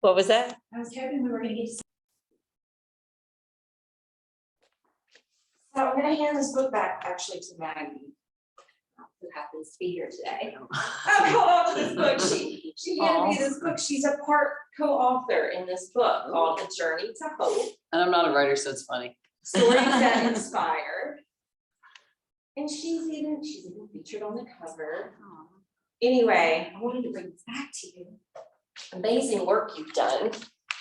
What was that? I was hoping we were gonna get. So I'm gonna hand this book back actually to Maggie, who happens to be here today. I'm co-author of this book. She handed me this book. She's a part co-author in this book called A Journey to Hope. And I'm not a writer, so it's funny. Stories that inspire. And she's even featured on the cover. Anyway, I wanted to bring this back to you. Amazing work you've done.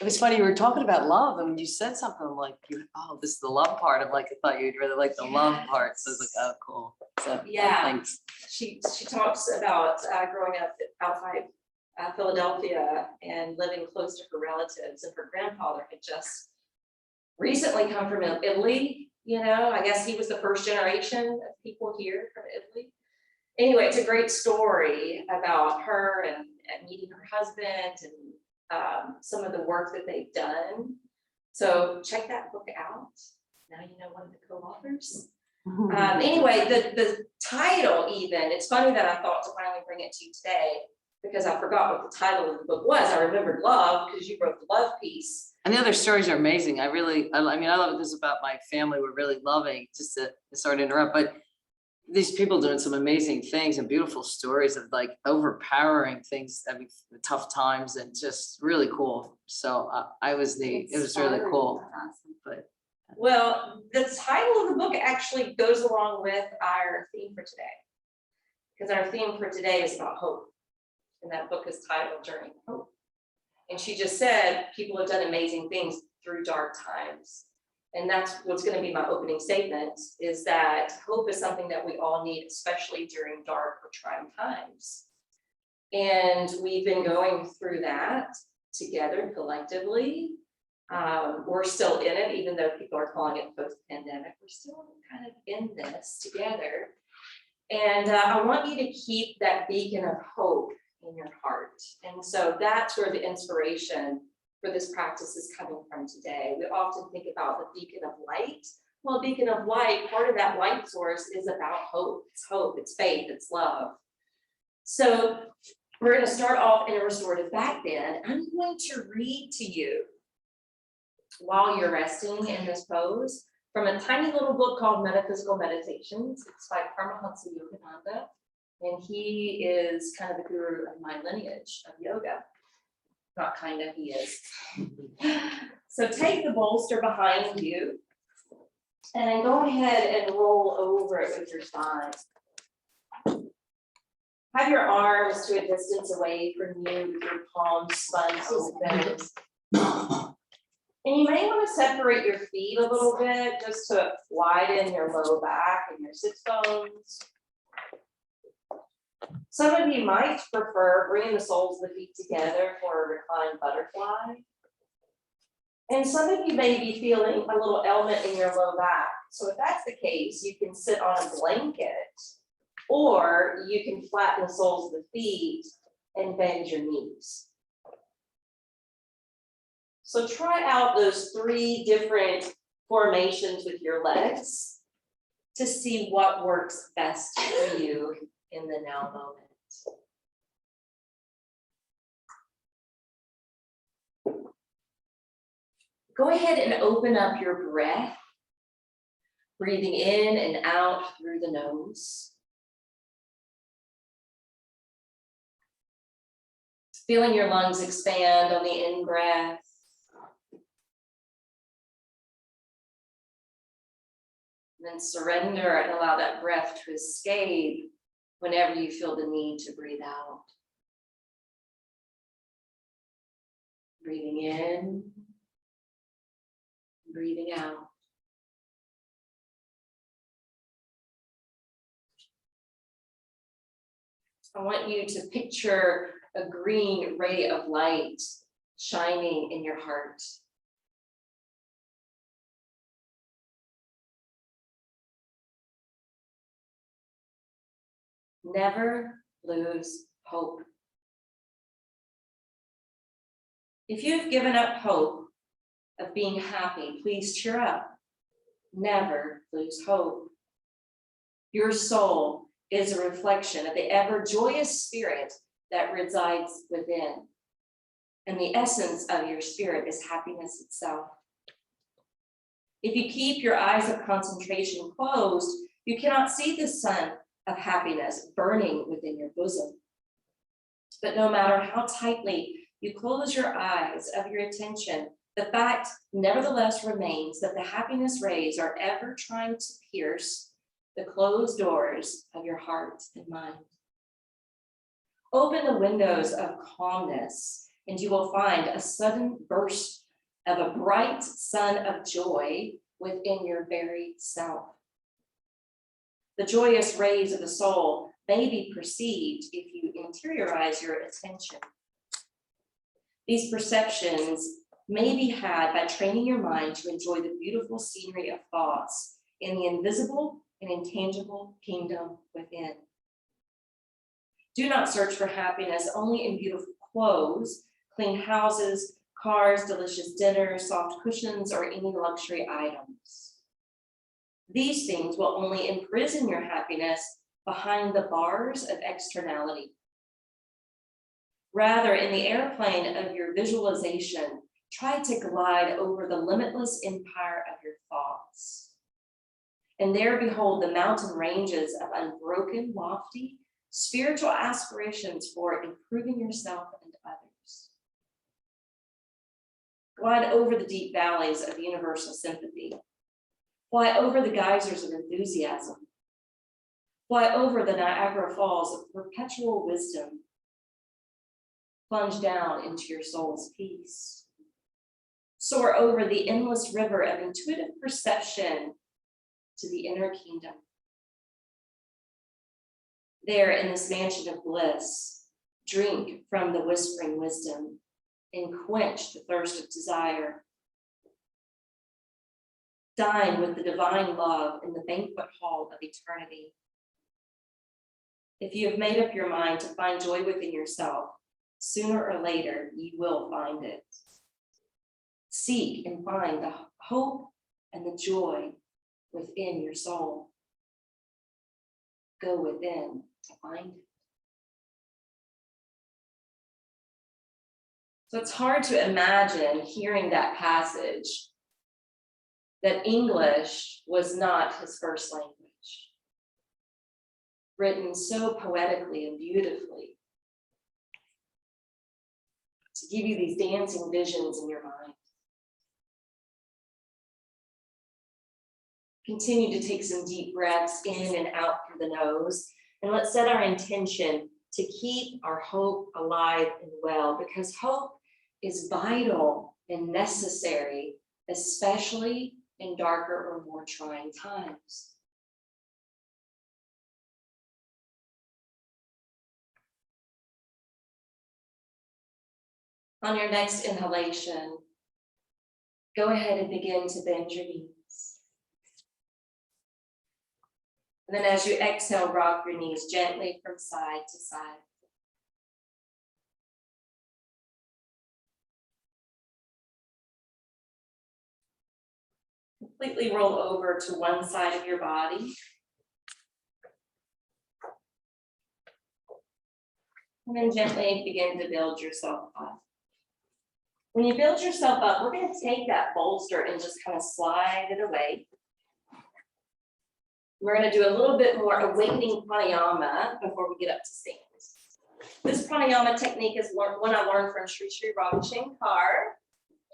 It was funny, you were talking about love, and when you said something like, oh, this is the love part, I'm like, I thought you'd really like the love part. So I was like, oh, cool. So Yeah. Thanks. She talks about growing up outside Philadelphia and living close to her relatives, and her grandfather had just recently come from Italy. You know, I guess he was the first generation of people here from Italy. Anyway, it's a great story about her and meeting her husband and some of the work that they've done. So check that book out. Now you know one of the co-authors. Anyway, the title even, it's funny that I thought to finally bring it to you today because I forgot what the title of the book was. I remembered love because you wrote the love piece. And the other stories are amazing. I mean, I love this about my family. We're really loving, just to sorry to interrupt, but these people doing some amazing things and beautiful stories of like overpowering things. I mean, the tough times and just really cool. So it was really cool. But Well, the title of the book actually goes along with our theme for today, because our theme for today is about hope. And that book is titled Journey to Hope. And she just said, people have done amazing things through dark times. And that's what's going to be my opening statement, is that hope is something that we all need, especially during dark or trying times. And we've been going through that together collectively. We're still in it, even though people are calling it post-pandemic. We're still kind of in this together. And I want you to keep that beacon of hope in your heart. And so that's where the inspiration for this practice is coming from today. We often think about the beacon of light. Well, a beacon of light, part of that light source is about hope. It's hope, it's faith, it's love. So we're going to start off in a restorative back bend. I'm going to read to you while you're resting in this pose from a tiny little book called Metaphysical Meditations. It's by Paramahansa Yogananda, and he is kind of the guru of my lineage of yoga. Not kind of, he is. So take the bolster behind you and then go ahead and roll over it with your thighs. Have your arms to a distance away from you with your palms spun open. And you may want to separate your feet a little bit just to widen your low back and your sits bones. Some of you might prefer bringing the soles of the feet together for a reclined butterfly. And some of you may be feeling a little ailment in your low back. So if that's the case, you can sit on a blanket, or you can flatten the soles of the feet and bend your knees. So try out those 3 different formations with your legs to see what works best for you in the now moment. Go ahead and open up your breath, breathing in and out through the nose. Feeling your lungs expand on the in-breath. Then surrender and allow that breath to escape whenever you feel the need to breathe out. Breathing in, breathing out. I want you to picture a green ray of light shining in your heart. Never lose hope. If you've given up hope of being happy, please cheer up. Never lose hope. Your soul is a reflection of the ever joyous spirit that resides within. And the essence of your spirit is happiness itself. If you keep your eyes of concentration closed, you cannot see the sun of happiness burning within your bosom. But no matter how tightly you close your eyes of your attention, the fact nevertheless remains that the happiness rays are ever trying to pierce the closed doors of your heart and mind. Open the windows of calmness, and you will find a sudden burst of a bright sun of joy within your very self. The joyous rays of the soul may be perceived if you interiorize your attention. These perceptions may be had by training your mind to enjoy the beautiful scenery of thoughts in the invisible and intangible kingdom within. Do not search for happiness only in beautiful clothes, clean houses, cars, delicious dinners, soft cushions, or any luxury items. These things will only imprison your happiness behind the bars of externality. Rather, in the airplane of your visualization, try to glide over the limitless empire of your thoughts. And there behold the mountain ranges of unbroken, lofty, spiritual aspirations for improving yourself and others. Glide over the deep valleys of universal sympathy. Fly over the geysers of enthusiasm. Fly over the Niagara Falls of perpetual wisdom. Plunge down into your soul's peace. Soar over the endless river of intuitive perception to the inner kingdom. There in this mansion of bliss, drink from the whispering wisdom and quench the thirst of desire. Dine with the divine love in the banquet hall of eternity. If you have made up your mind to find joy within yourself, sooner or later you will find it. Seek and find the hope and the joy within your soul. Go within to find it. So it's hard to imagine hearing that passage that English was not his first language. Written so poetically and beautifully to give you these dancing visions in your mind. Continue to take some deep breaths in and out through the nose, and let's set our intention to keep our hope alive and well, because hope is vital and necessary, especially in darker or more trying times. On your next inhalation, go ahead and begin to bend your knees. And then as you exhale, rock your knees gently from side to side. Completely roll over to one side of your body. And then gently begin to build yourself up. When you build yourself up, we're going to take that bolster and just kind of slide it away. We're going to do a little bit more awakening pranayama before we get up to stand. This pranayama technique is one I learned from Sri Sri Ravi Shankar.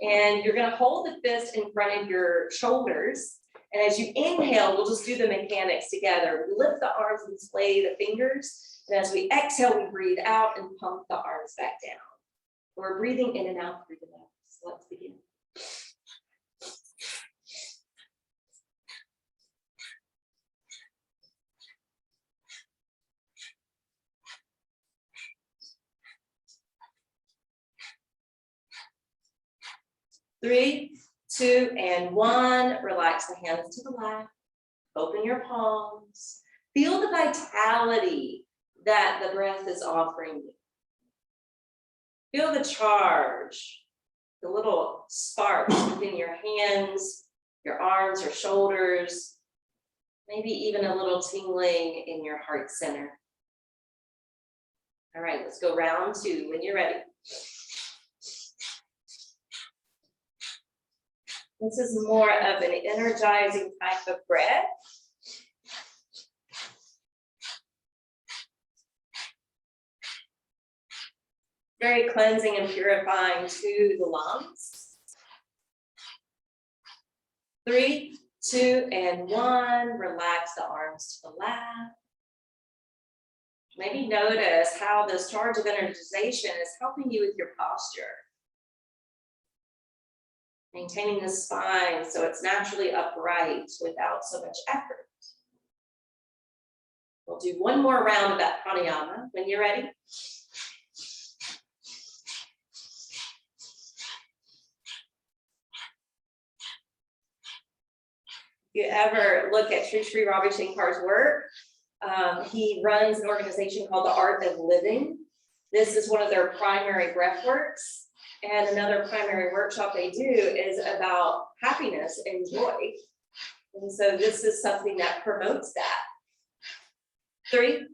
And you're going to hold the fist in front of your shoulders. And as you inhale, we'll just do the mechanics together. We lift the arms and sway the fingers. And as we exhale, we breathe out and pump the arms back down. We're breathing in and out through the nose. So let's begin. Three, 2, and 1. Relax the hands to the left. Open your palms. Feel the vitality that the breath is offering you. Feel the charge, the little sparks within your hands, your arms, your shoulders, maybe even a little tingling in your heart center. All right, let's go round 2 when you're ready. This is more of an energizing type of breath. Very cleansing and purifying to the lungs. 3, 2, and 1. Relax the arms to the left. Maybe notice how this charge of energization is helping you with your posture. Maintaining the spine so it's naturally upright without so much effort. We'll do one more round of that pranayama when you're ready. If you ever look at Sri Ravi Shankar's work, he runs an organization called the Art of Living. This is one of their primary breath works. And another primary workshop they do is about happiness and joy. And so this is something that promotes that. 3,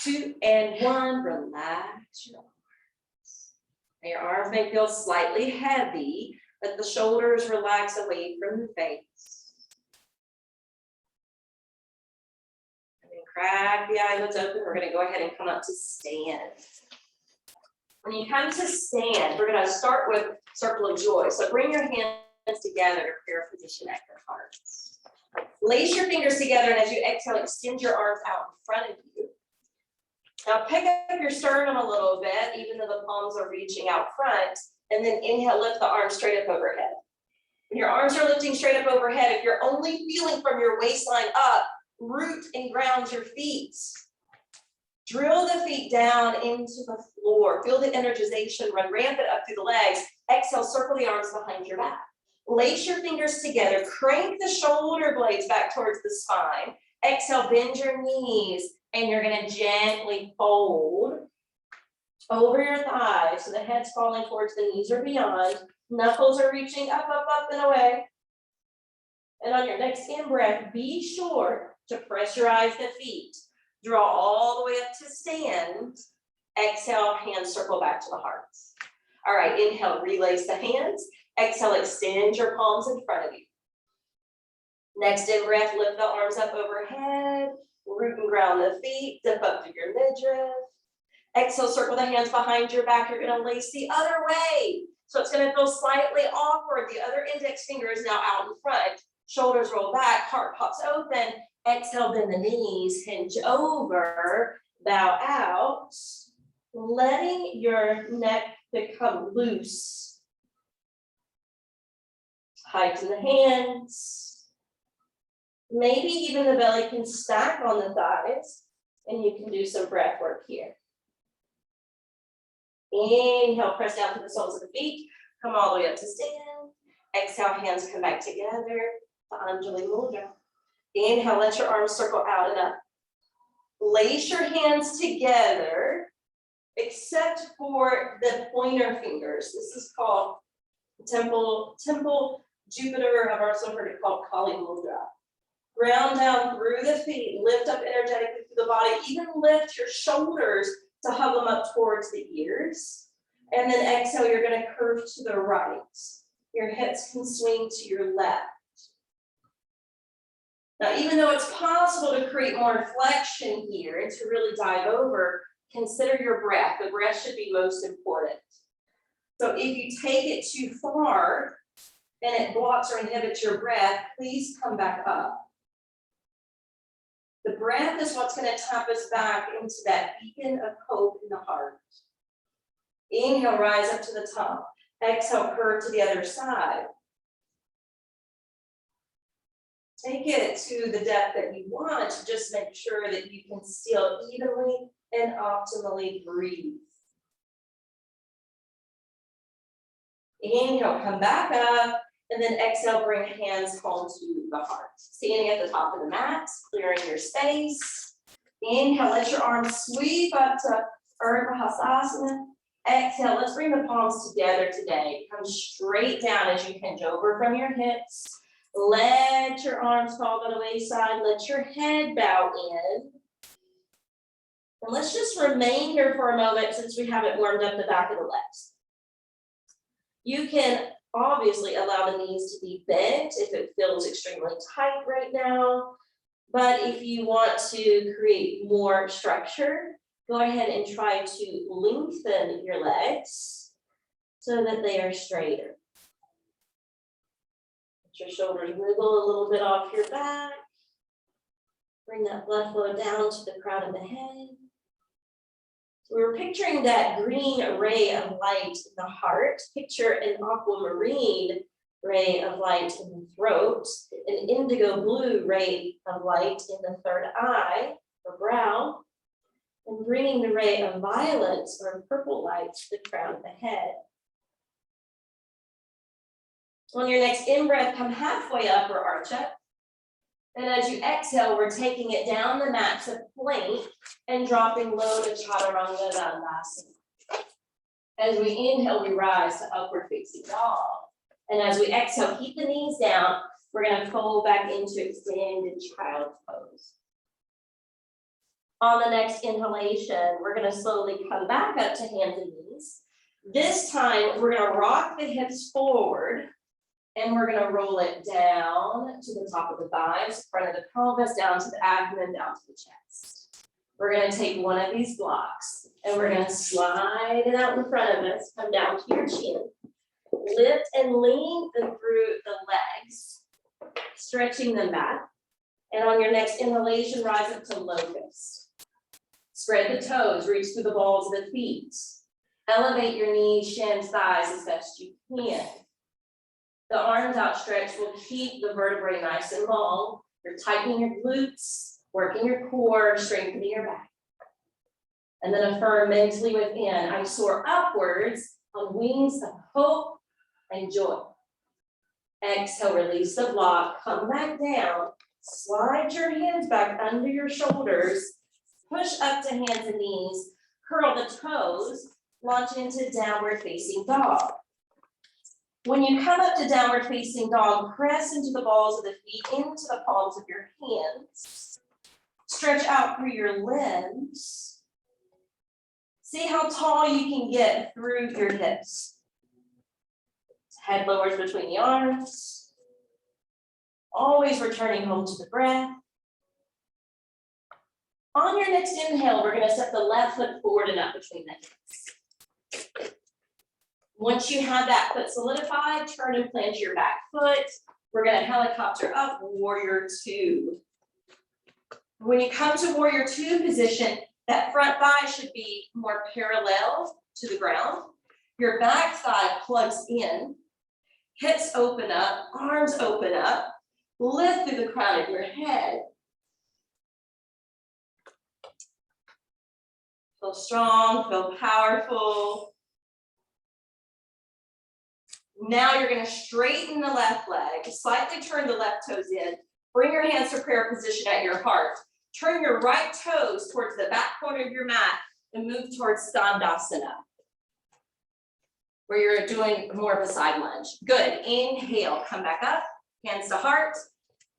2, and 1. Relax your arms. Now your arms may feel slightly heavy, but the shoulders relax away from the face. And then crack the eyelids open. We're going to go ahead and come up to stand. When you come to stand, we're going to start with circle of joy. So bring your hands together to prayer position at your heart. Lace your fingers together, and as you exhale, extend your arms out in front of you. Now pick up your sternum a little bit, even though the palms are reaching out front, and then inhale, lift the arms straight up overhead. When your arms are lifting straight up overhead, if you're only feeling from your waistline up, root and ground your feet. Drill the feet down into the floor. Feel the energization run rampant up through the legs. Exhale, circle the arms behind your back. Lace your fingers together. Crank the shoulder blades back towards the spine. Exhale, bend your knees, and you're going to gently fold over your thighs so the head's falling towards the knees or beyond. Knuckles are reaching up, up, up, and away. And on your next in-breath, be sure to pressurize the feet. Draw all the way up to stand. Exhale, hands circle back to the heart. All right, inhale, relace the hands. Exhale, extend your palms in front of you. Next in breath, lift the arms up overhead. Root and ground the feet. Dip up through your midriff. Exhale, circle the hands behind your back. You're going to lace the other way. So it's going to feel slightly awkward. The other index finger is now out in front. Shoulders roll back, heart pops open. Exhale, bend the knees, hinge over, bow out, letting your neck become loose. Heighten the hands. Maybe even the belly can stack on the thighs, and you can do some breath work here. Inhale, press down to the soles of the feet. Come all the way up to stand. Exhale, hands come back together. The Anjali Mudra. Inhale, let your arms circle out and up. Lace your hands together, except for the pointer fingers. This is called Temple Jupiter. I've also heard it called Kali Mudra. Ground down through the feet, lift up energetically through the body, even lift your shoulders to hug them up towards the ears. And then exhale, you're going to curve to the right. Your hips can swing to your left. Now, even though it's possible to create more flexion here and to really dive over, consider your breath. The breath should be most important. So if you take it too far and it blocks or inhibits your breath, please come back up. The breath is what's going to tap us back into that beacon of hope in the heart. Inhale, rise up to the top. Exhale, curve to the other side. Take it to the depth that you want to just make sure that you can still evenly and optimally breathe. Inhale, come back up, and then exhale, bring hands home to the heart. Standing at the top of the mat, clearing your space. Inhale, let your arms sweep up to Urdhva Hastasana. Exhale, let's bring the palms together today. Come straight down as you hinge over from your hips. Let your arms fall to the wayside. Let your head bow in. And let's just remain here for a moment since we haven't warmed up the back of the legs. You can obviously allow the knees to be bent if it feels extremely tight right now. But if you want to create more structure, go ahead and try to lengthen your legs so that they are straighter. Let your shoulders wiggle a little bit off your back. Bring that blood flow down to the crown of the head. So we're picturing that green ray of light in the heart. Picture an aquamarine ray of light in the throat, an indigo blue ray of light in the third eye or brow, and bringing the ray of violet or purple light to the crown of the head. On your next in-breath, come halfway up or arch up. And as you exhale, we're taking it down the mat to plank and dropping low to Chaturanga Dandasana. As we inhale, we rise to upward facing dog. And as we exhale, keep the knees down. We're going to fold back into extended child pose. On the next inhalation, we're going to slowly come back up to hands and knees. This time, we're going to rock the hips forward. And we're going to roll it down to the top of the thighs, front of the pelvis, down to the abdomen, down to the chest. We're going to take one of these blocks and we're going to slide it out in front of us, come down to your chin, lift and lean through the legs, stretching them back. And on your next inhalation, rise up to locust. Spread the toes, reach through the balls of the feet. Elevate your knees, shins, thighs as best you can. The arms outstretched will keep the vertebrae nice and long. You're tightening your glutes, working your core, strengthening your back. And then affirm mentally within, I soar upwards on wings of hope and joy. Exhale, release the block, come back down, slide your hands back under your shoulders, push up to hands and knees, curl the toes, launch into downward facing dog. When you come up to downward facing dog, press into the balls of the feet, into the palms of your hands. Stretch out through your limbs. See how tall you can get through your hips. Head lowers between the arms. Always returning home to the breath. On your next inhale, we're going to step the left foot forward and up between the hips. Once you have that foot solidified, turn and plant your back foot. We're going to helicopter up, warrior two. When you come to warrior two position, that front thigh should be more parallel to the ground. Your back thigh plugs in, hips open up, arms open up, lift through the crown of your head. Feel strong, feel powerful. Now you're going to straighten the left leg, slightly turn the left toes in, bring your hands to prayer position at your heart. Turn your right toes towards the back corner of your mat and move towards Dandasana, where you're doing more of a side lunge. Good. Inhale, come back up, hands to heart.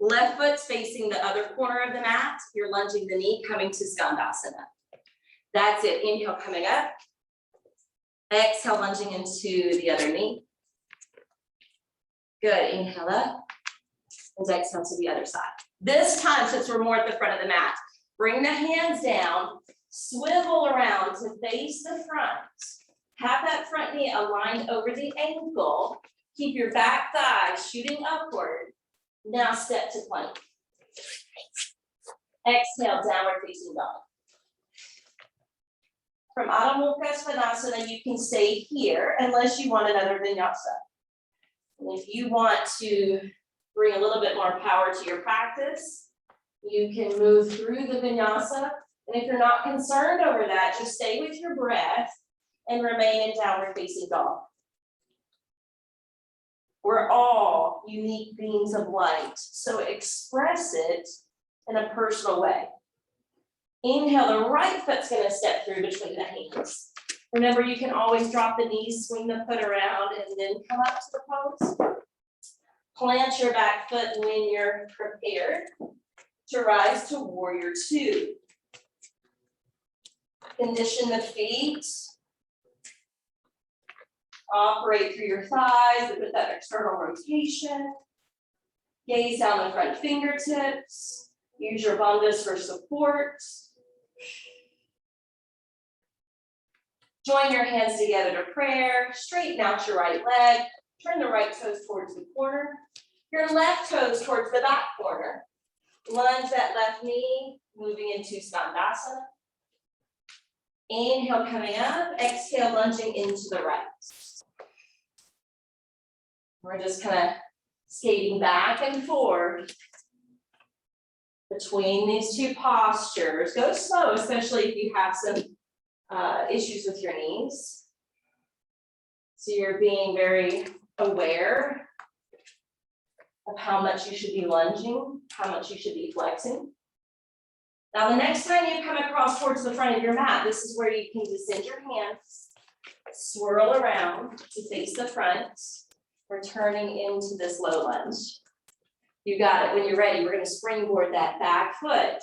Left foot's facing the other corner of the mat. You're lunging the knee, coming to Dandasana. That's it. Inhale, coming up. Exhale, lunging into the other knee. Good, inhale up, and exhale to the other side. This time, since we're more at the front of the mat, bring the hands down, swivel around to face the front. Have that front knee aligned over the ankle. Keep your back thigh shooting upward. Now step to plank. Exhale, downward facing dog. From Adho Mukha Svanasana, you can stay here unless you want another vinyasa. And if you want to bring a little bit more power to your practice, you can move through the vinyasa. And if you're not concerned over that, just stay with your breath and remain in downward facing dog. We're all unique beings of light, so express it in a personal way. Inhale, the right foot's going to step through between the hands. Remember, you can always drop the knees, swing the foot around, and then come up to the pose. Plant your back foot when you're prepared to rise to warrior two. Condition the feet. Operate through your thighs with that external rotation. Gaze down the front fingertips. Use your bandhas for support. Join your hands together to prayer. Straighten out your right leg. Turn the right toes towards the corner. Your left toes towards the back corner. Lunge that left knee, moving into Skandasana. Inhale, coming up. Exhale, lunging into the right. We're just kind of skating back and forth between these two postures. Go slow, especially if you have some issues with your knees. So you're being very aware of how much you should be lunging, how much you should be flexing. Now, the next time you come across towards the front of your mat, this is where you can descend your hands, swirl around to face the front, returning into this low lunge. You got it. When you're ready, we're going to springboard that back foot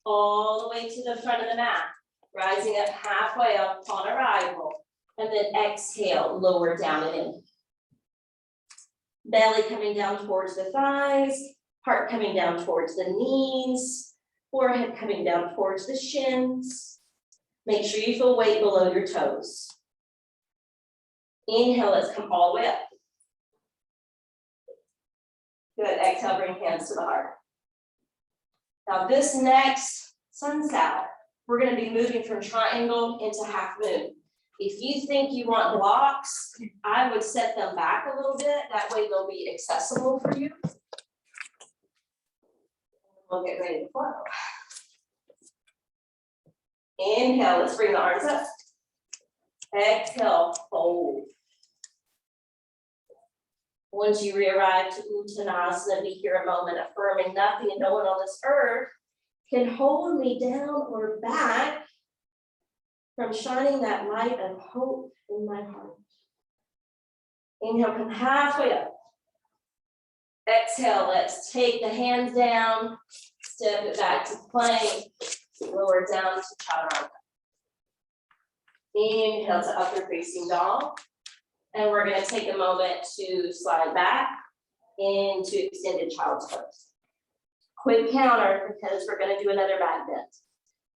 all the way to the front of the mat, rising up halfway up upon arrival, and then exhale, lower down and in. Belly coming down towards the thighs, heart coming down towards the knees, forehead coming down towards the shins. Make sure you feel weight below your toes. Inhale, let's come all the way up. Good, exhale, bring hands to the heart. Now this next sun salad, we're gonna be moving from triangle into half moon. If you think you want blocks, I would set them back a little bit. That way they'll be accessible for you. We'll get ready to flow. Inhale, let's bring the arms up. Exhale, fold. Once you re-arrive to Uttanasana, be here a moment, affirming nothing and no one on this earth can hold me down or back from shining that light of hope in my heart. Inhale, come halfway up. Exhale, let's take the hands down, step it back to plank, lower down to chaturanga. Inhale to upward facing dog. And we're going to take a moment to slide back into extended child's pose. Quick counter because we're going to do another back bend.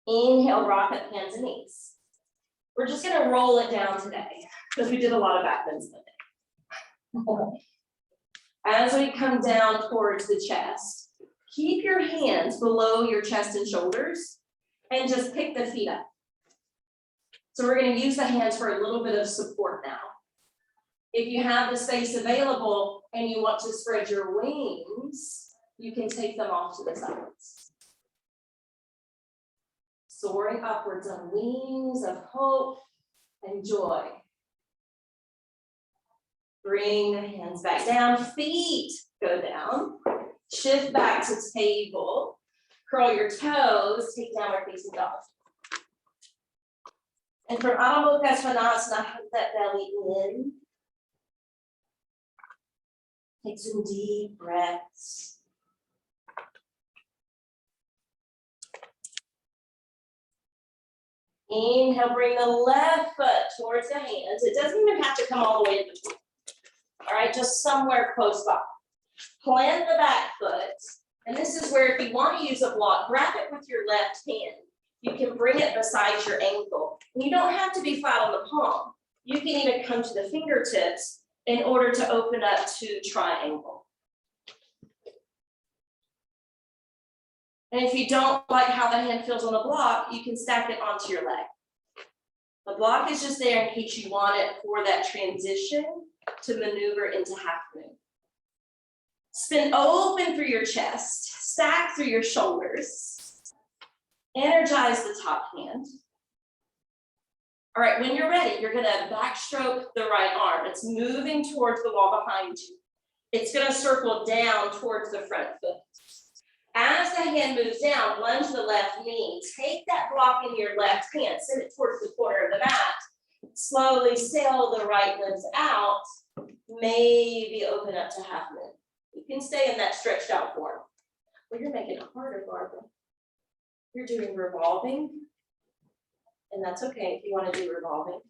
Inhale, rock up hands and knees. We're just going to roll it down today because we did a lot of back bends today. As we come down towards the chest, keep your hands below your chest and shoulders and just pick the feet up. So we're going to use the hands for a little bit of support now. If you have the space available and you want to spread your wings, you can take them off to the sides. Soaring upwards on wings of hope and joy. Bring the hands back down, feet go down. Shift back to table. Curl your toes, take downward facing dog. And from Adho Mukha Svanasana, hug that belly in. Take some deep breaths. Inhale, bring the left foot towards the hands. It doesn't even have to come all the way to the floor. All right, just somewhere close by. Plant the back foot. And this is where if you want to use a block, grab it with your left hand. You can bring it beside your ankle. You don't have to be flat on the palm. You can even come to the fingertips in order to open up to triangle. And if you don't like how the hand feels on the block, you can stack it onto your leg. The block is just there in case you want it for that transition to maneuver into half moon. Spin open through your chest, stack through your shoulders. Energize the top hand. All right, when you're ready, you're gonna backstroke the right arm. It's moving towards the wall behind you. It's gonna circle down towards the front foot. As the hand moves down, lunge the left knee. Take that block in your left hand, send it towards the corner of the mat. Slowly sail the right limbs out. Maybe open up to half moon. You can stay in that stretched out form. Well, you're making it harder, Barbara. You're doing revolving. And that's okay if you want to do revolving.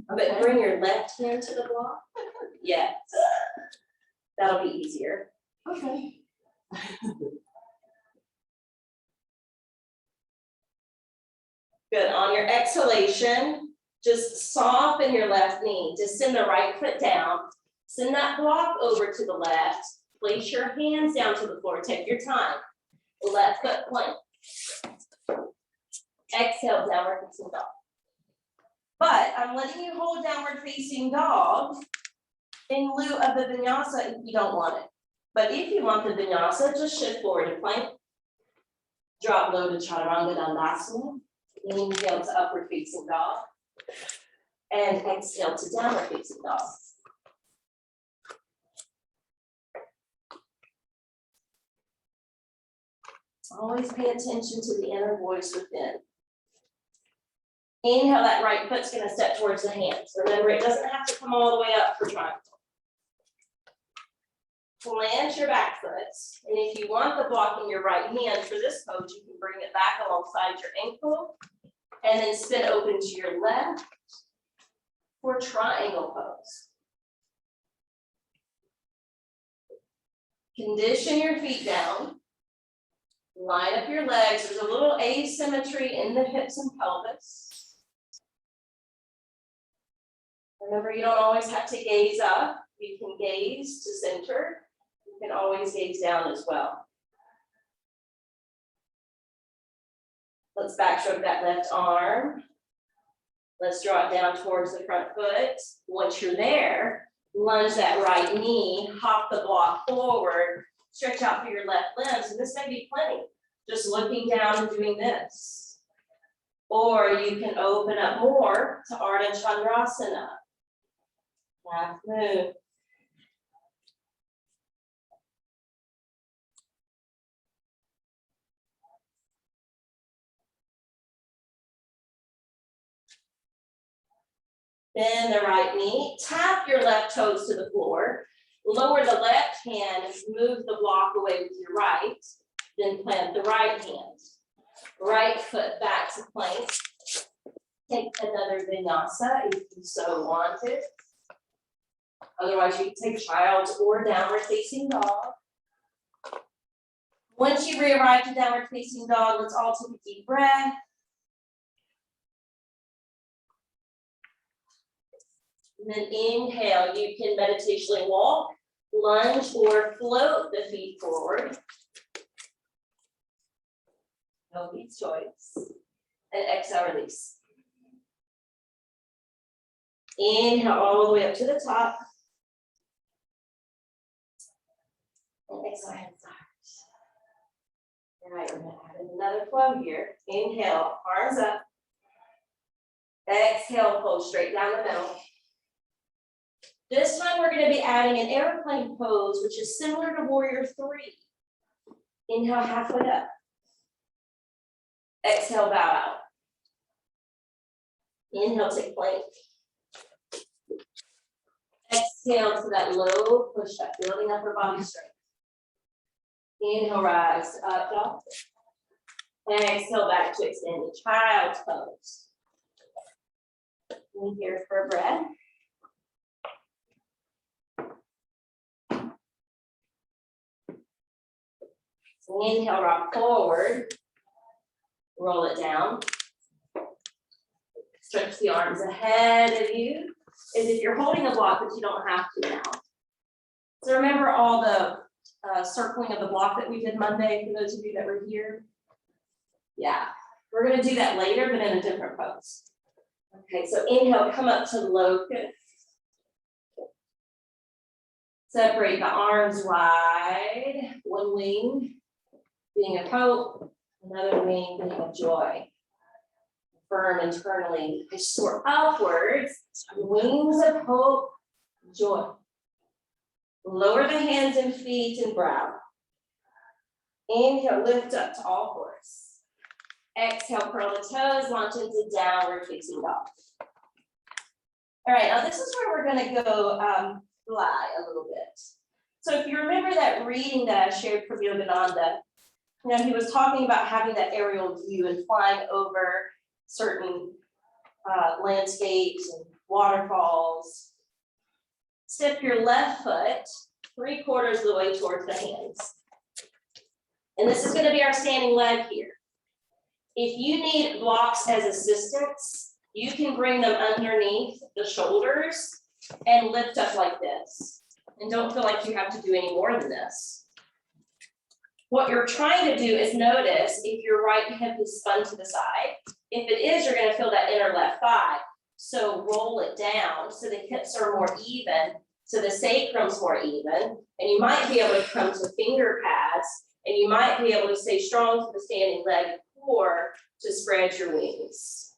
But bring your left hand to the block. Yes. That'll be easier. Okay. Good. On your exhalation, just soften your left knee. Just send the right foot down. Send that block over to the left. Place your hands down to the floor. Take your time. Left foot plank. Exhale, downward facing dog. But I'm letting you hold downward facing dog in lieu of the vinyasa if you don't want it. But if you want the vinyasa, just shift forward to plank. Drop low to chaturanga dandasana. Inhale to upward facing dog. And exhale to downward facing dog. Always pay attention to the inner voice within. Inhale, that right foot's gonna step towards the hands. Remember, it doesn't have to come all the way up for triangle. Plant your back foot, and if you want the block in your right hand for this pose, you can bring it back alongside your ankle, and then spin open to your left for triangle pose. Condition your feet down. Line up your legs. There's a little asymmetry in the hips and pelvis. Remember, you don't always have to gaze up. You can gaze to center. You can always gaze down as well. Let's backstroke that left arm. Let's draw it down towards the front foot. Once you're there, lunge that right knee, hop the block forward, stretch out through your left limbs, and this may be plenty. Just looking down and doing this. Or you can open up more to Ardha Chandrasana. Half move. Bend the right knee, tap your left toes to the floor, lower the left hand, move the block away with your right, then plant the right hand. Right foot back to plank. Take another vinyasa if you so wanted. Otherwise, you can take child's or downward facing dog. Once you re-arrive to downward facing dog, let's all take a deep breath. And then inhale, you can meditationally walk, lunge, or float the feet forward. Nobody's choice. And exhale, release. Inhale all the way up to the top. And exhale, hands out. All right, we're gonna add another flow here. Inhale, arms up. Exhale, pull straight down the middle. This time we're going to be adding an airplane pose, which is similar to Warrior 3. Inhale, halfway up. Exhale, bow out. Inhale, take plank. Exhale to that low push up, building upper body strength. Inhale, rise to up dog. And exhale back to extended child's pose. In here for a breath. Inhale, rock forward, roll it down. Stretch the arms ahead of you, as if you're holding a block, but you don't have to now. So remember all the circling of the block that we did Monday, for those of you that were here? Yeah, we're gonna do that later, but in a different pose. Okay, so inhale, come up to locust. Separate the arms wide, one wing being of hope, another wing being of joy. Firm internally, I soar upwards, wings of hope, joy. Lower the hands and feet and brow. Inhale, lift up to all fours. Exhale, curl the toes, launch into downward facing dog. All right, now this is where we're gonna go fly a little bit. So if you remember that reading that I shared from Yogananda, you know, he was talking about having that aerial view and flying over certain landscapes and waterfalls. Step your left foot 3/4 of the way towards the hands. And this is gonna be our standing leg here. If you need blocks as assistance, you can bring them underneath the shoulders and lift up like this. And don't feel like you have to do any more than this. What you're trying to do is notice if your right hip is spun to the side. If it is, you're gonna feel that inner left thigh. So roll it down so the hips are more even, so the sacrum's more even, and you might be able to come to finger pads, and you might be able to stay strong to the standing leg or to spread your wings.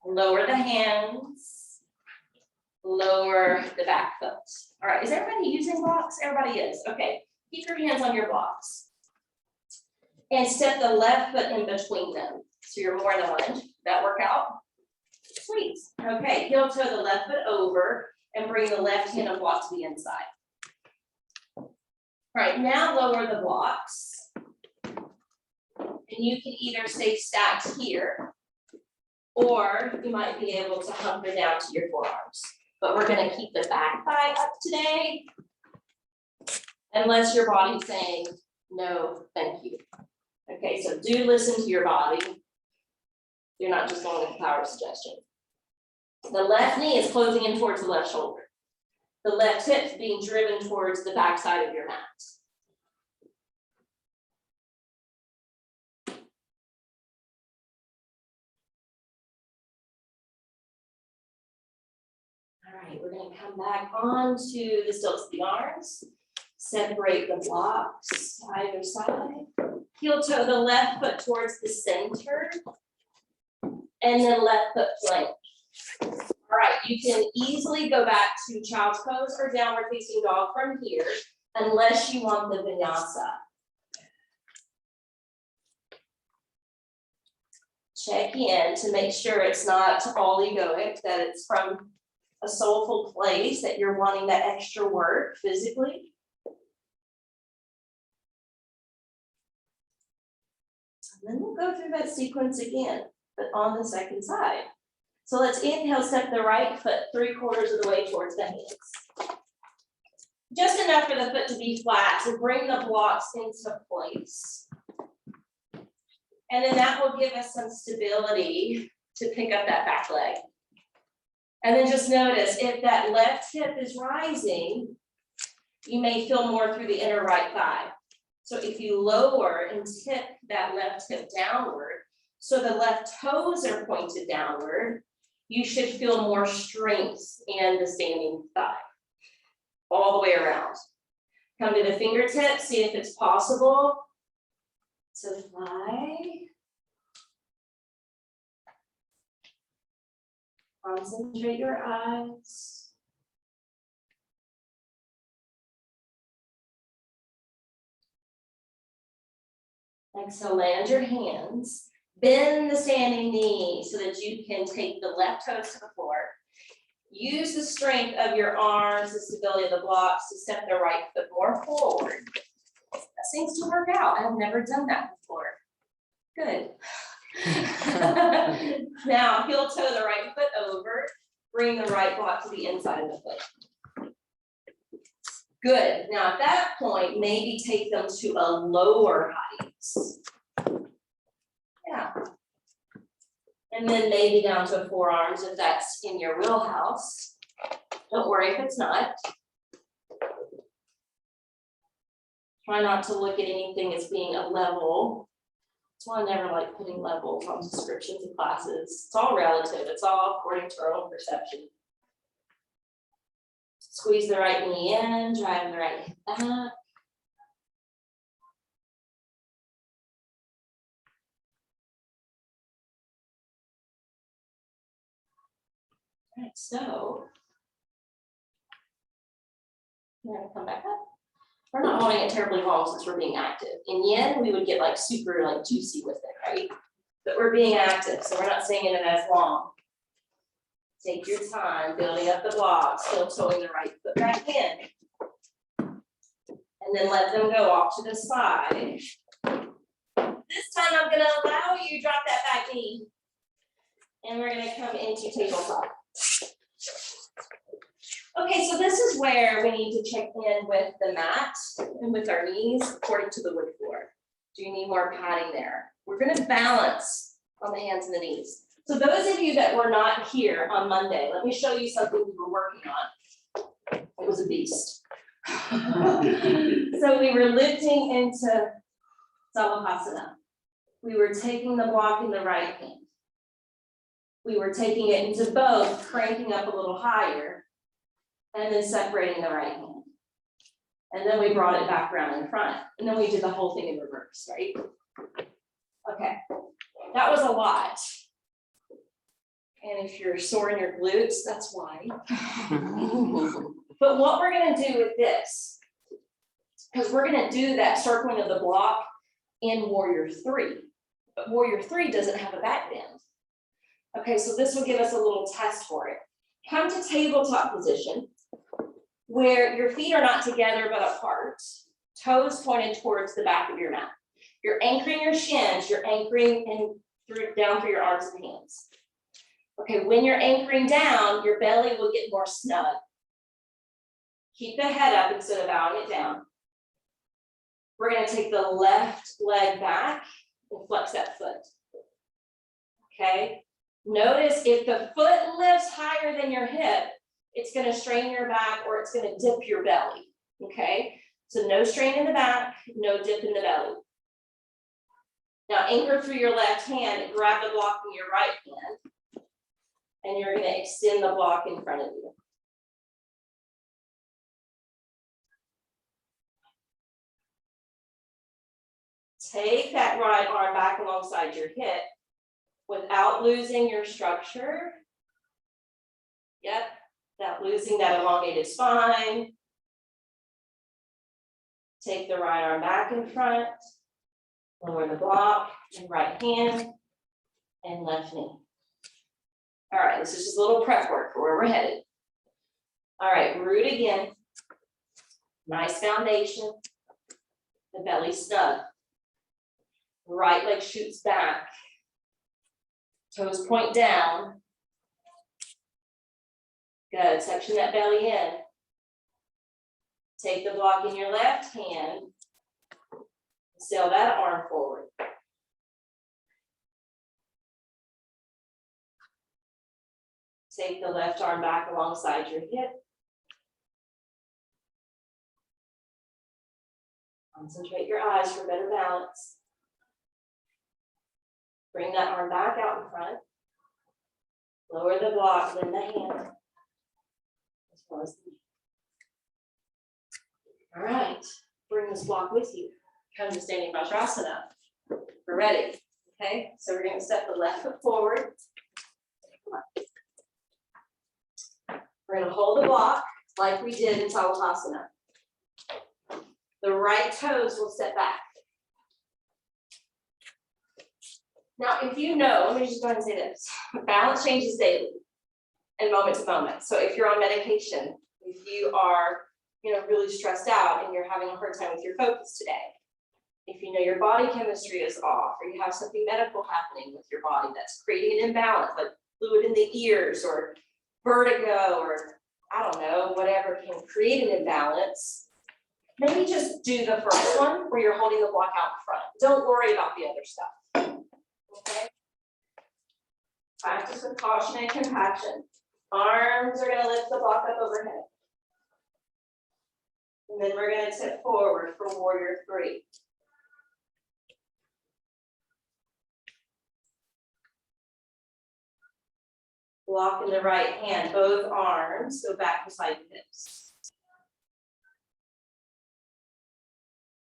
Lower the hands, lower the back foot. All right, is everybody using blocks? Everybody is, okay. Keep your hands on your blocks. And step the left foot in between them. So you're more in a lunge. Did that work out? Sweet. Okay, heel toe the left foot over and bring the left hand and block to the inside. All right, now lower the blocks. And you can either stay stacked here, or you might be able to hunker down to your forearms. But we're gonna keep the back thigh up today, unless your body's saying, no, thank you. Okay, so do listen to your body. You're not just going with power suggestion. The left knee is closing in towards the left shoulder. The left hip being driven towards the back side of your mat. All right, we're gonna come back on to the stilts of the arms. Separate the blocks either side. Heel toe the left foot towards the center. And then left foot plank. All right, you can easily go back to child's pose or downward facing dog from here, unless you want the vinyasa. Check in to make sure it's not all egoic, that it's from a soulful place, that you're wanting that extra work physically. And then we'll go through that sequence again, but on the second side. So let's inhale, step the right foot 3/4 of the way towards the hands. Just enough for the foot to be flat to bring the blocks into place. And then that will give us some stability to pick up that back leg. And then just notice if that left hip is rising, you may feel more through the inner right thigh. So if you lower and tip that left hip downward, so the left toes are pointed downward, you should feel more strength in the standing thigh, all the way around. Come to the fingertips, see if it's possible to fly. Concentrate your eyes. Exhale, land your hands. Bend the standing knee so that you can take the left toes to the floor. Use the strength of your arms, the stability of the blocks to step the right foot more forward. That seems to work out. I've never done that before. Good. Now, heel toe the right foot over. Bring the right block to the inside of the foot. Good. Now, at that point, maybe take them to a lower height. Yeah. And then maybe down to forearms if that's in your wheelhouse. Don't worry if it's not. Try not to look at anything as being a level. That's why I never like putting levels on descriptions of classes. It's all relative. It's all according to our own perception. Squeeze the right knee in, drive the right hip back. All right, so we're gonna come back up. We're not holding it terribly long since we're being active. In yin, we would get like super like juicy with it, right? But we're being active, so we're not staying in it as long. Take your time building up the blocks, still toeing the right foot back in. And then let them go off to the side. This time I'm gonna allow you to drop that back knee. And we're gonna come into tabletop. Okay, so this is where we need to check in with the mat and with our knees according to the wood floor. Do you need more padding there? We're gonna balance on the hands and the knees. So those of you that were not here on Monday, let me show you something we were working on. It was a beast. So we were lifting into Savasana. We were taking the block in the right hand. We were taking it into both, cranking up a little higher, and then separating the right hand. And then we brought it back around in front, and then we did the whole thing in reverse, right? Okay, that was a lot. And if you're sore in your glutes, that's why. But what we're gonna do with this, because we're gonna do that circling of the block in Warrior 3, but Warrior 3 doesn't have a back bend. Okay, so this will give us a little test for it. Come to tabletop position, where your feet are not together but apart, toes pointed towards the back of your mat. You're anchoring your shins, you're anchoring in down through your arms and hands. Okay, when you're anchoring down, your belly will get more snug. Keep the head up instead of bowing it down. We're gonna take the left leg back and flex that foot. Okay, notice if the foot lifts higher than your hip, it's gonna strain your back or it's gonna dip your belly, okay? So no strain in the back, no dip in the belly. Now anchor through your left hand and grab the block in your right hand. And you're gonna extend the block in front of you. Take that right arm back alongside your hip without losing your structure. Yep, without losing that elongated spine. Take the right arm back in front. Lower the block and right hand and left knee. All right, this is just a little prep work for where we're headed. All right, root again. Nice foundation. The belly snug. Right leg shoots back. Toes point down. Good, section that belly in. Take the block in your left hand. Sail that arm forward. Take the left arm back alongside your hip. Concentrate your eyes for better balance. Bring that arm back out in front. Lower the block, then the hand. As well as the knee. All right, bring this block with you. Come to standing Vajrasana. We're ready. Okay, so we're going to step the left foot forward. We're going to hold the block like we did in Savasana. The right toes will step back. Now, if you know, let me just go ahead and say this. Balance changes daily and moment to moment. So if you're on medication, if you are, really stressed out and you're having a hard time with your focus today, if you know your body chemistry is off, or you have something medical happening with your body that's creating an imbalance, like fluid in the ears or vertigo, or I don't know, whatever can create an imbalance, maybe just do the first one where you're holding the block out in front. Don't worry about the other stuff. Okay. Practice with caution and compassion. Arms are going to lift the block up overhead. And then we're going to tip forward for Warrior 3. Block in the right hand, both arms go back beside the hips.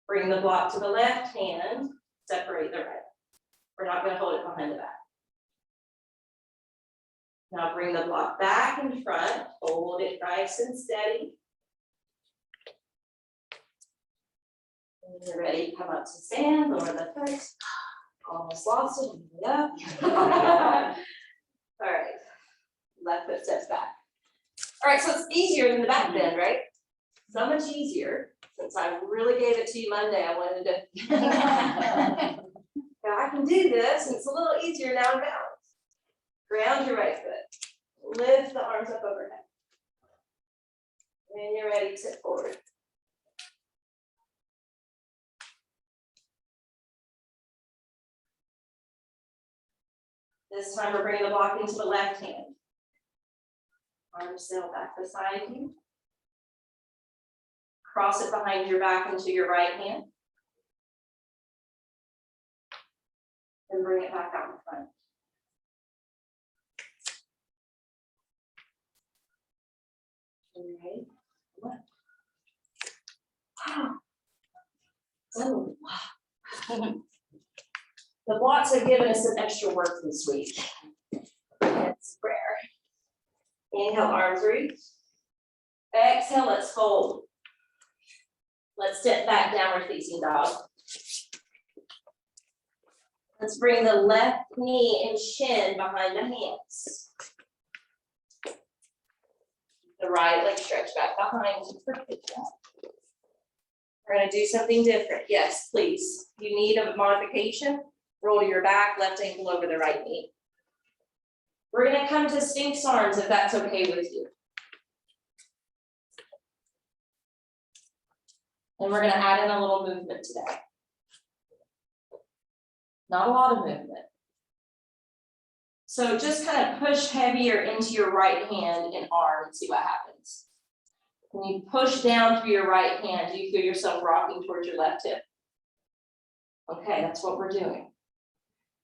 Bring the block to the left hand, separate the right. We're not going to hold it behind the back. Now bring the block back in front, hold it nice and steady. When you're ready, come up to stand, lower the foot. Almost lost it, yeah. All right, left foot steps back. All right, so it's easier than the back bend, right? So much easier, since I really gave it to you Monday, I wanted to. Now I can do this, and it's a little easier now to balance. Ground your right foot, lift the arms up overhead. When you're ready, tip forward. This time we're bringing the block into the left hand. Arms sail back beside you. Cross it behind your back into your right hand. And bring it back out in front. Okay. Wow. Oh. The blocks have given us some extra work this week. It's prayer. Inhale, arms reach. Exhale, let's fold. Let's step back, downward facing dog. Let's bring the left knee and shin behind the hands. The right leg stretch back behind you. Perfect. We're gonna do something different. Yes, please. If you need a modification, roll to your back, left ankle over the right knee. We're gonna come to Sphinx arms if that's okay with you. And we're gonna add in a little movement today. Not a lot of movement. So just kind of push heavier into your right hand and arm and see what happens. When you push down through your right hand, do you feel yourself rocking towards your left hip? Okay, that's what we're doing.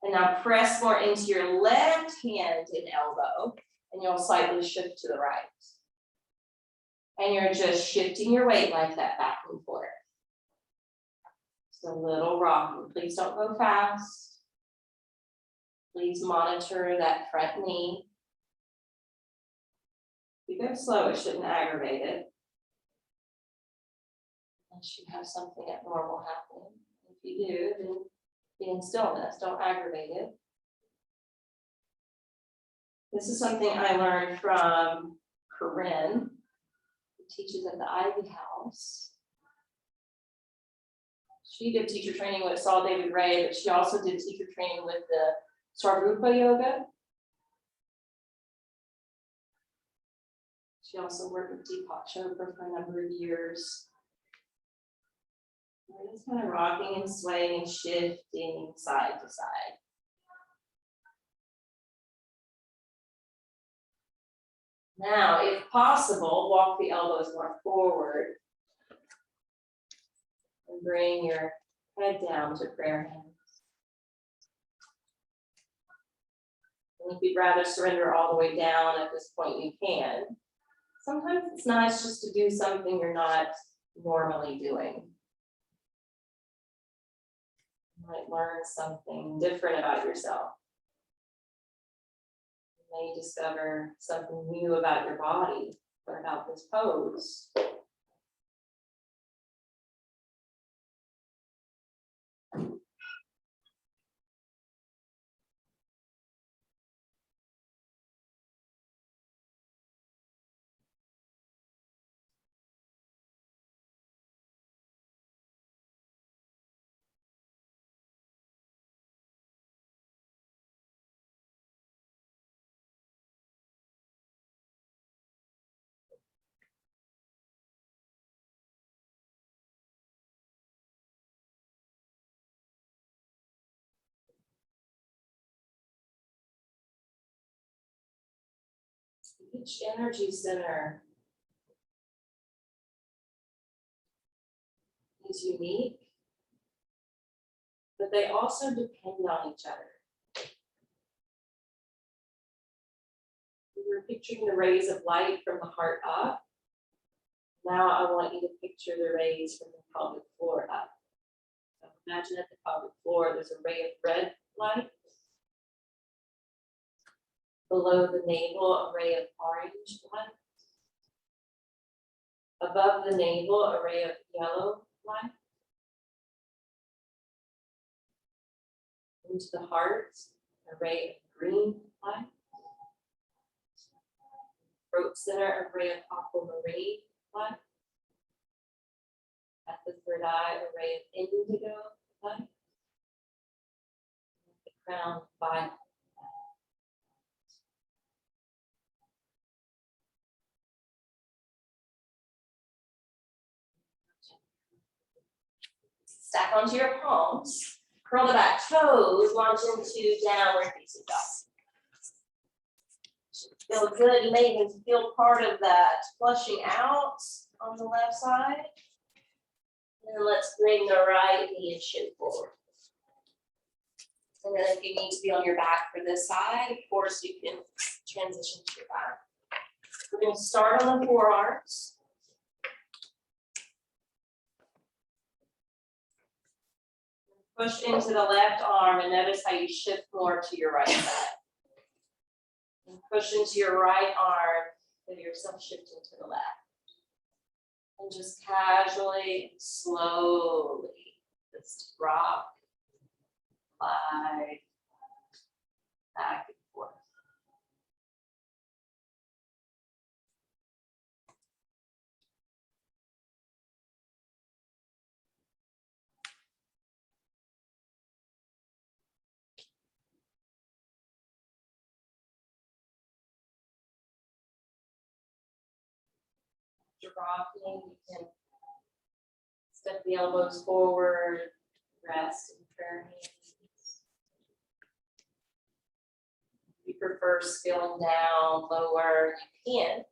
And now press more into your left hand and elbow, and you'll slightly shift to the right. And you're just shifting your weight like that back and forth. Just a little rocking. Please don't go fast. Please monitor that front knee. If you go slow, it shouldn't aggravate it. Unless you have something abnormal happening. If you do, then be in stillness, don't aggravate it. This is something I learned from Corinne, who teaches at the Ivy House. She did teacher training with Saul David Ray, but she also did teacher training with the Sarvarupa Yoga. She also worked with Deepak Chopra for a number of years. We're just kind of rocking and swaying and shifting side to side. Now, if possible, walk the elbows more forward. And bring your head down to prayer hands. And if you'd rather surrender all the way down at this point, you can. Sometimes it's nice just to do something you're not normally doing. You might learn something different about yourself. You may discover something new about your body or about this pose. Each energy center is unique, but they also depend on each other. We were picturing the rays of light from the heart up. Now I want you to picture the rays from the pelvic floor up. So imagine at the pelvic floor, there's a ray of red light. Below the navel, a ray of orange light. Above the navel, a ray of yellow light. Into the heart, a ray of green light. Throat center, a ray of aquamarine light. at the third eye, a ray of indigo light. The crown by stack onto your palms, curl the back toes, launch into downward facing dog. Feel good. You may even feel part of that flushing out on the left side. And let's bring the right knee and shin forward. And then if you need to be on your back for this side, of course, you can transition to your back. We're going to start on the forearms. Push into the left arm and notice how you shift more to your right side. And push into your right arm and yourself shifting to the left. And just casually, slowly, just rock, slide, back and forth. You're rocking, you can step the elbows forward, rest in prayer hands. If you prefer scaling down, lower, you can.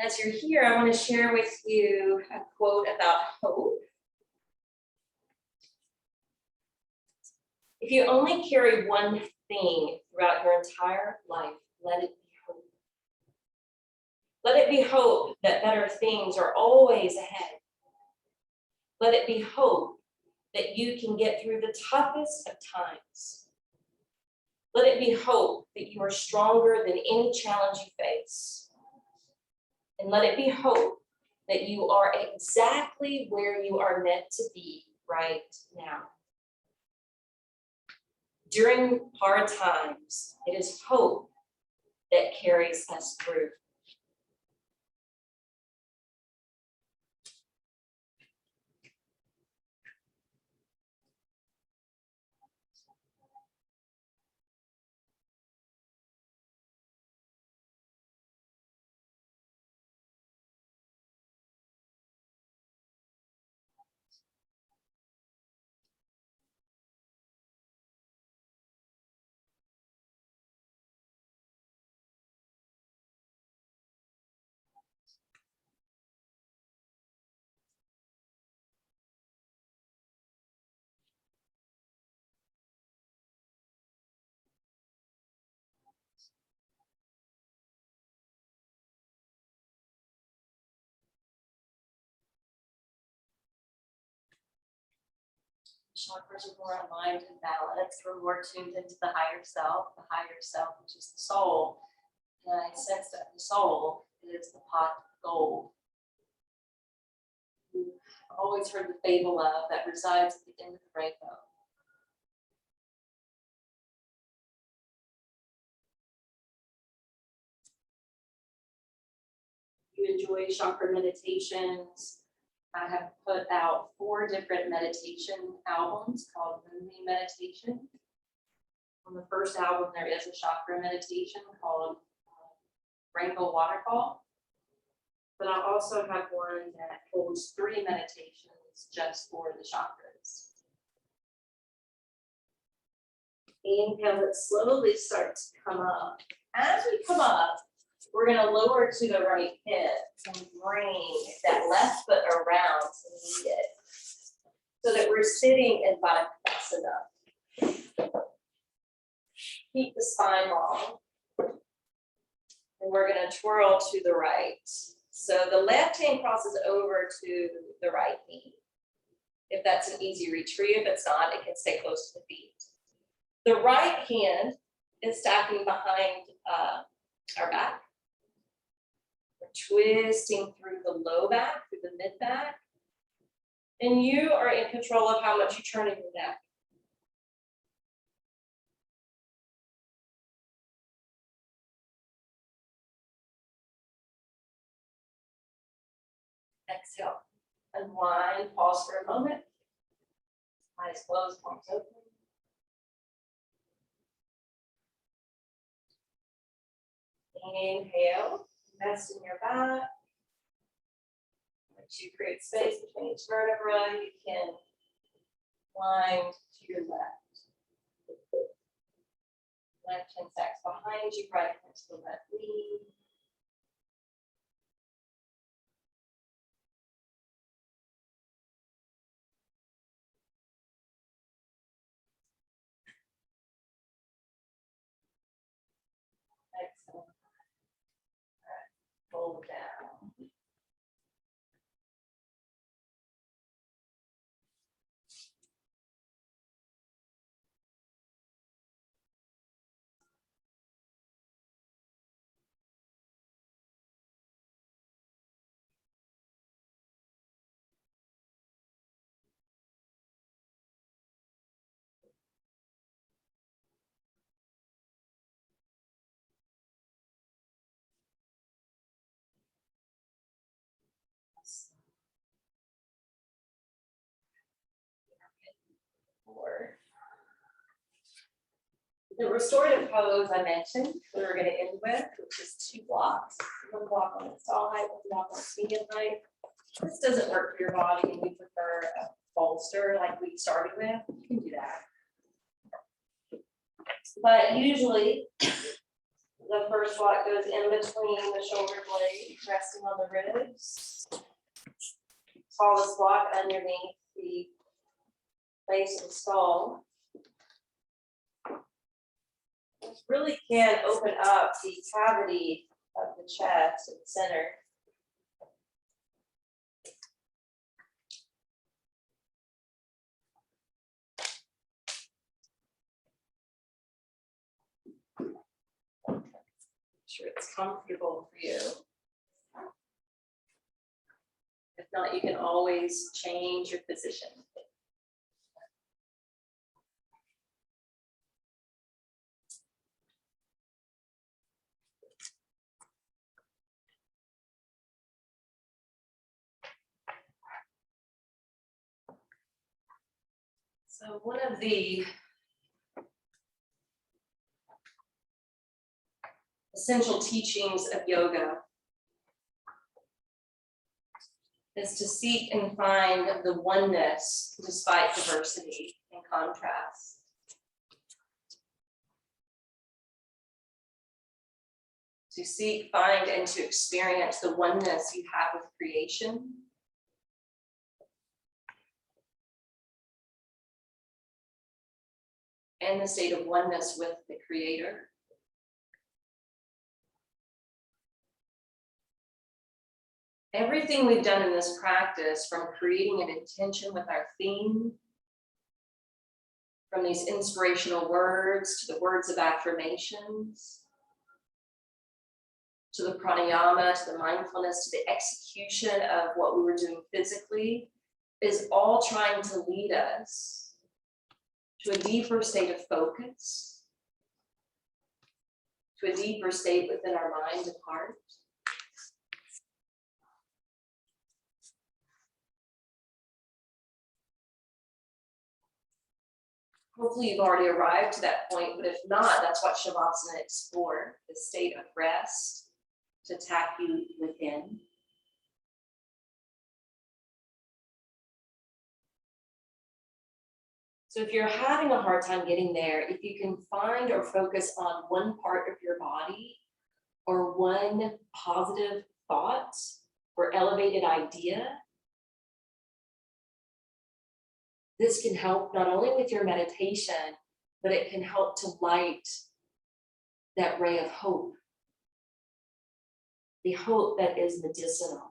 As you're here, I want to share with you a quote about hope. If you only carry one thing throughout your entire life, let it be hope. Let it be hope that better things are always ahead. Let it be hope that you can get through the toughest of times. Let it be hope that you are stronger than any challenge you face. And let it be hope that you are exactly where you are meant to be right now. During hard times, it is hope that carries us through. Chakras are more aligned and balanced. We're more tuned into the higher self, which is the soul. And I sense that the soul is the pot of gold. I've always heard the fable of that resides at the end of the rainbow. You enjoy chakra meditations. I have put out 4 different meditation albums called Moonbeam Meditation. On the first album, there is a chakra meditation called Rainbow Waterfall. But I also have one that holds 3 meditations just for the chakras. Inhale, let's slowly start to come up. As we come up, we're going to lower to the right hip and bring that left foot around to meet it so that we're sitting in Baddhasana. Keep the spine long. And we're going to twirl to the right. So the left hand crosses over to the right knee. If that's an easy reach for you, if it's not, it can stay close to the feet. The right hand is stacking behind our back. Twisting through the low back, through the mid back. And you are in control of how much you turn in your neck. Exhale, unwind, pause for a moment. Eyes closed, palms open. Inhale, rest in your back. Once you create space between each vertebra, you can wind to your left. Left hand stacks behind you, right hand to the left knee. Excellent. All right, fold down. Forward. The restorative pose I mentioned, we were going to end with, which is 2 blocks. 1 block on its tall height, 1 block on its medium height. This doesn't work for your body and you prefer a bolster like we started with, you can do that. But usually, the first block goes in between the shoulder blades, resting on the ribs. Tallest block underneath the base of the skull. This really can open up the cavity of the chest at the center. Make sure it's comfortable for you. If not, you can always change your position. So one of the essential teachings of yoga is to seek and find the oneness despite diversity and contrast. To seek, find, and to experience the oneness you have with creation. And the state of oneness with the Creator. Everything we've done in this practice, from creating an intention with our theme, from these inspirational words to the words of affirmations, to the pranayama, to the mindfulness, to the execution of what we were doing physically, is all trying to lead us to a deeper state of focus, to a deeper state within our mind and heart. Hopefully you've already arrived to that point, but if not, that's what Shavasana is for, the state of rest, to tap you within. So if you're having a hard time getting there, if you can find or focus on one part of your body or one positive thought or elevated idea, this can help not only with your meditation, but it can help to light that ray of hope, the hope that is medicinal.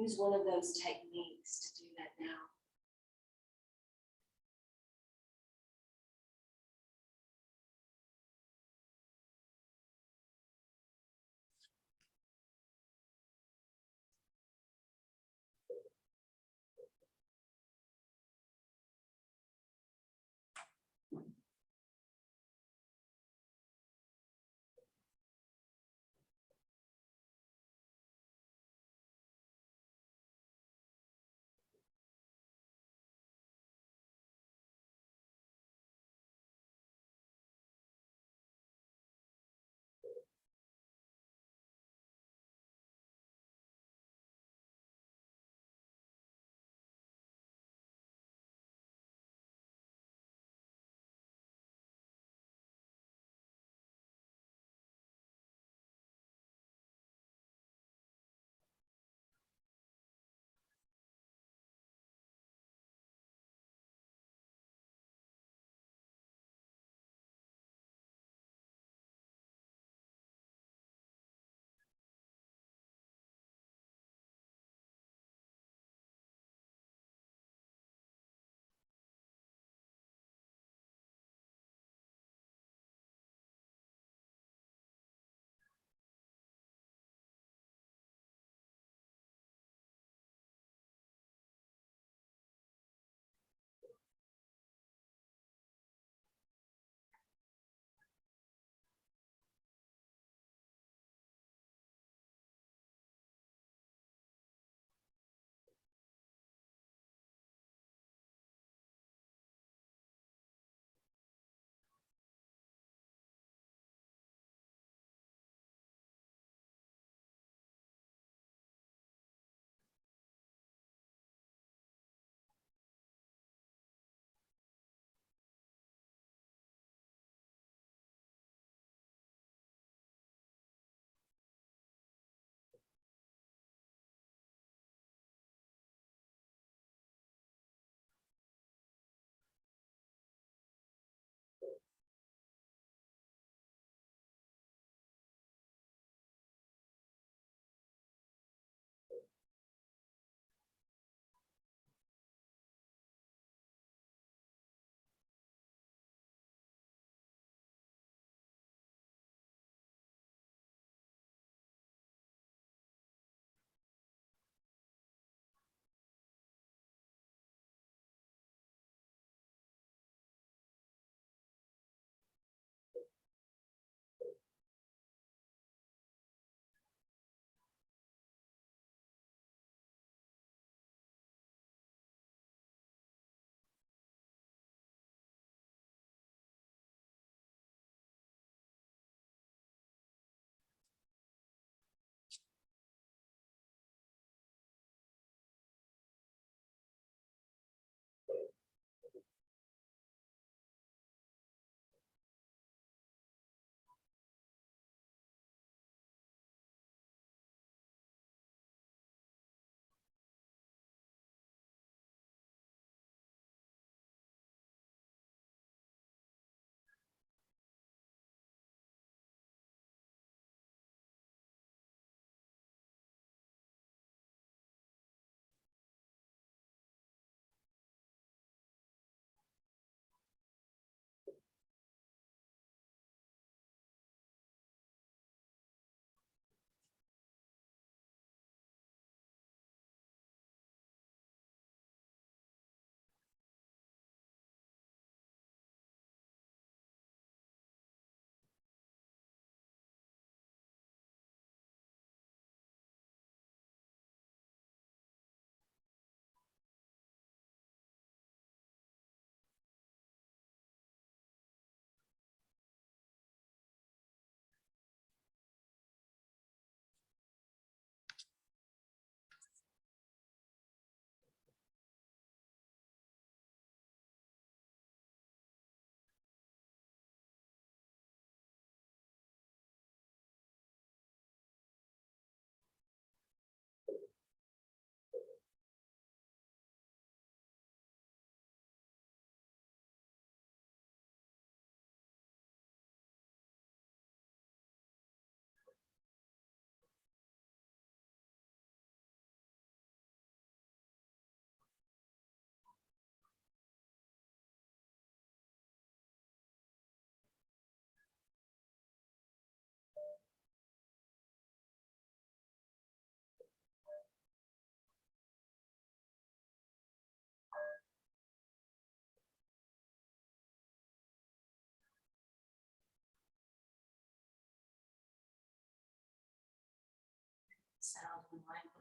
Use one of those techniques to do that now.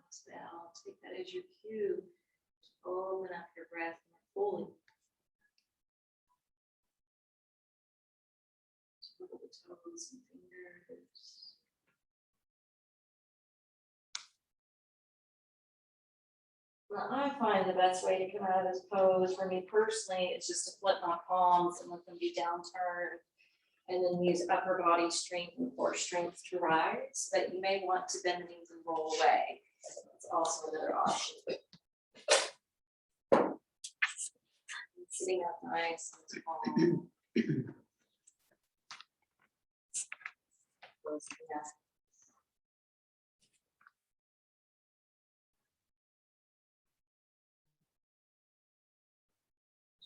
exhale. Take that as your cue. To open up your breath more fully. Twiddle the toes and fingers. Well, I find the best way to come out of this pose for me personally is just to flip my palms and let them be downturned. And then use upper body strength and core strength to rise, but you may want to bend the knees and roll away. That's also another option. Sitting up nice and tall. Close the neck.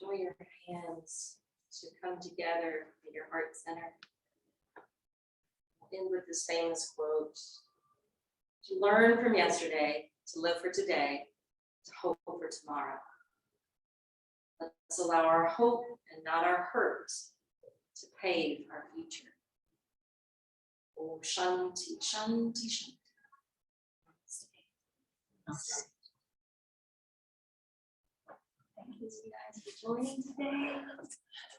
Enjoy your hands to come together at your heart center. End with this famous quote: to learn from yesterday, to live for today, to hope for tomorrow. Let's allow our hope and not our hurt to pave our future. Om Shanti, Shanti, Shanti. Namaste. Thank you guys for joining today.